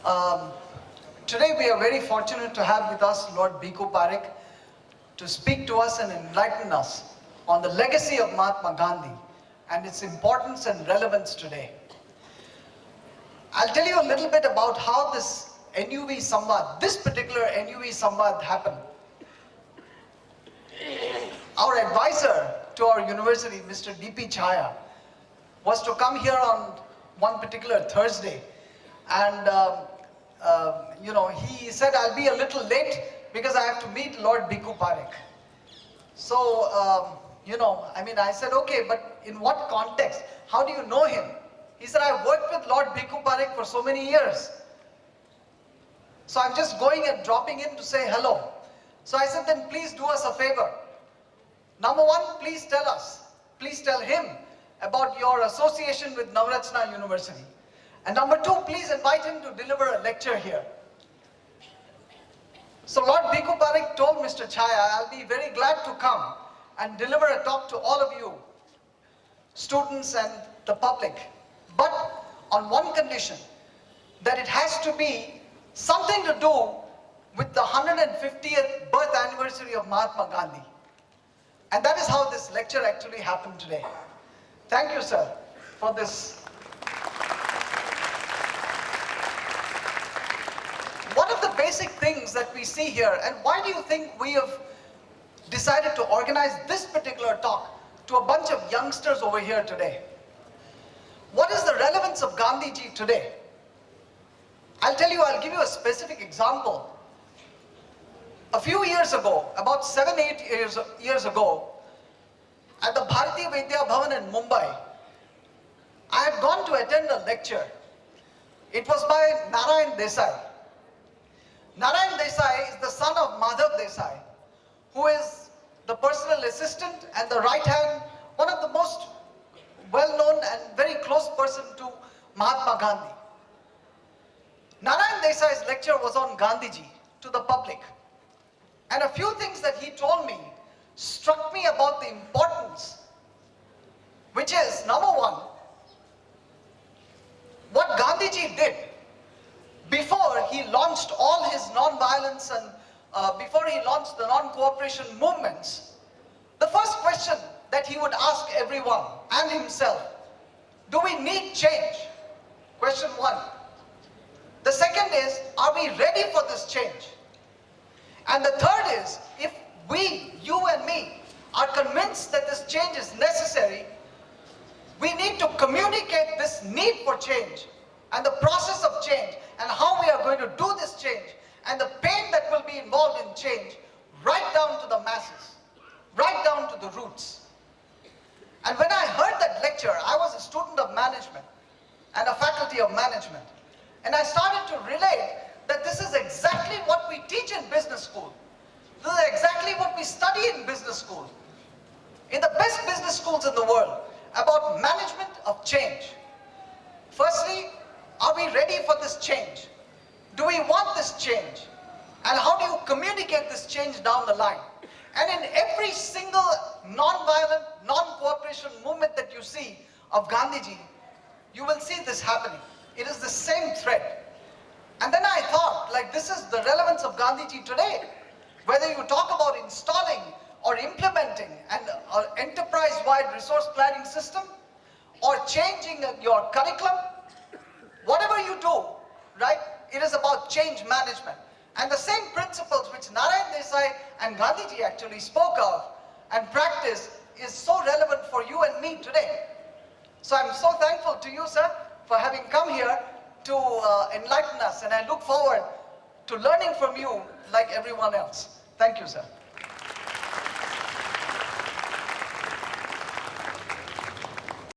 Um, Today we are very fortunate to have with us Lord Bhikhu Parekh to speak to us and enlighten us on the legacy of Mahatma Gandhi and its importance and relevance today. I'll tell you a little bit about how this NUV Samvaad, this particular NUV Samvaad happened. Our advisor to our university, Mr. D.P. Chaya, was to come here on one particular Thursday, and he said, I'll be a little late because I have to meet Lord Bhikhu Parekh. So, I said, okay, but in what context? How do you know him? He said, I've worked with Lord Bhikhu Parekh for so many years. So I'm just going and dropping in to say hello. So I said, then please do us a favor. Number one, please tell him about your association with Navratna University. And number two, please invite him to deliver a lecture here. So Lord Bhikhu Parekh told Mr. Chaya, I'll be very glad to come and deliver a talk to all of you, students and the public, but on one condition, that it has to be something to do with the 150th birth anniversary of Mahatma Gandhi. And that is how this lecture actually happened today. Thank you, sir, for this. One of the basic things that we see here, and why do you think we have decided to organize this particular talk to a bunch of youngsters over here today? What is the relevance of Gandhiji today? I'll give you a specific example. A few years ago, about 7-8 years ago, at the Bharatiya Vidya Bhavan in Mumbai, I had gone to attend a lecture. It was by Narayan Desai. Narayan Desai is the son of Madhav Desai, who is the personal assistant and the right hand, one of the most well-known and very close person to Mahatma Gandhi. Narayan Desai's lecture was on Gandhiji to the public. And a few things that he told me struck me about the importance, which is, number one, what Gandhiji did before he launched all his non-violence and before he launched the non-cooperation movements. The first question that he would ask everyone and himself, do we need change? Question one. The second is, are we ready for this change? And the third is, if we, you and me, are convinced that this change is necessary, we need to communicate this need for change and the process of change and how we are going to do this change and the pain that will be involved in change right down to the masses, right down to the roots. And when I heard that lecture, I was a student of management and a faculty of management. And I started to relate that this is exactly what we teach in business school. This is exactly what we study in business school, in the best business schools in the world, about management of change. Firstly, are we ready for this change? Do we want this change? And how do you communicate this change down the line? And in every single non-violent, non-cooperation movement that you see of Gandhiji, you will see this happening. It is the same thread. And then I thought, this is the relevance of Gandhiji today. Whether you talk about installing or implementing an enterprise-wide resource planning system, or changing your curriculum, whatever you do, right, it is about change management. And the same principles which Narayan Desai and Gandhiji actually spoke of and practiced is so relevant for you and me today. So I'm so thankful to you, sir, for having come here to enlighten us, and I look forward to learning from you like everyone else. Thank you, sir.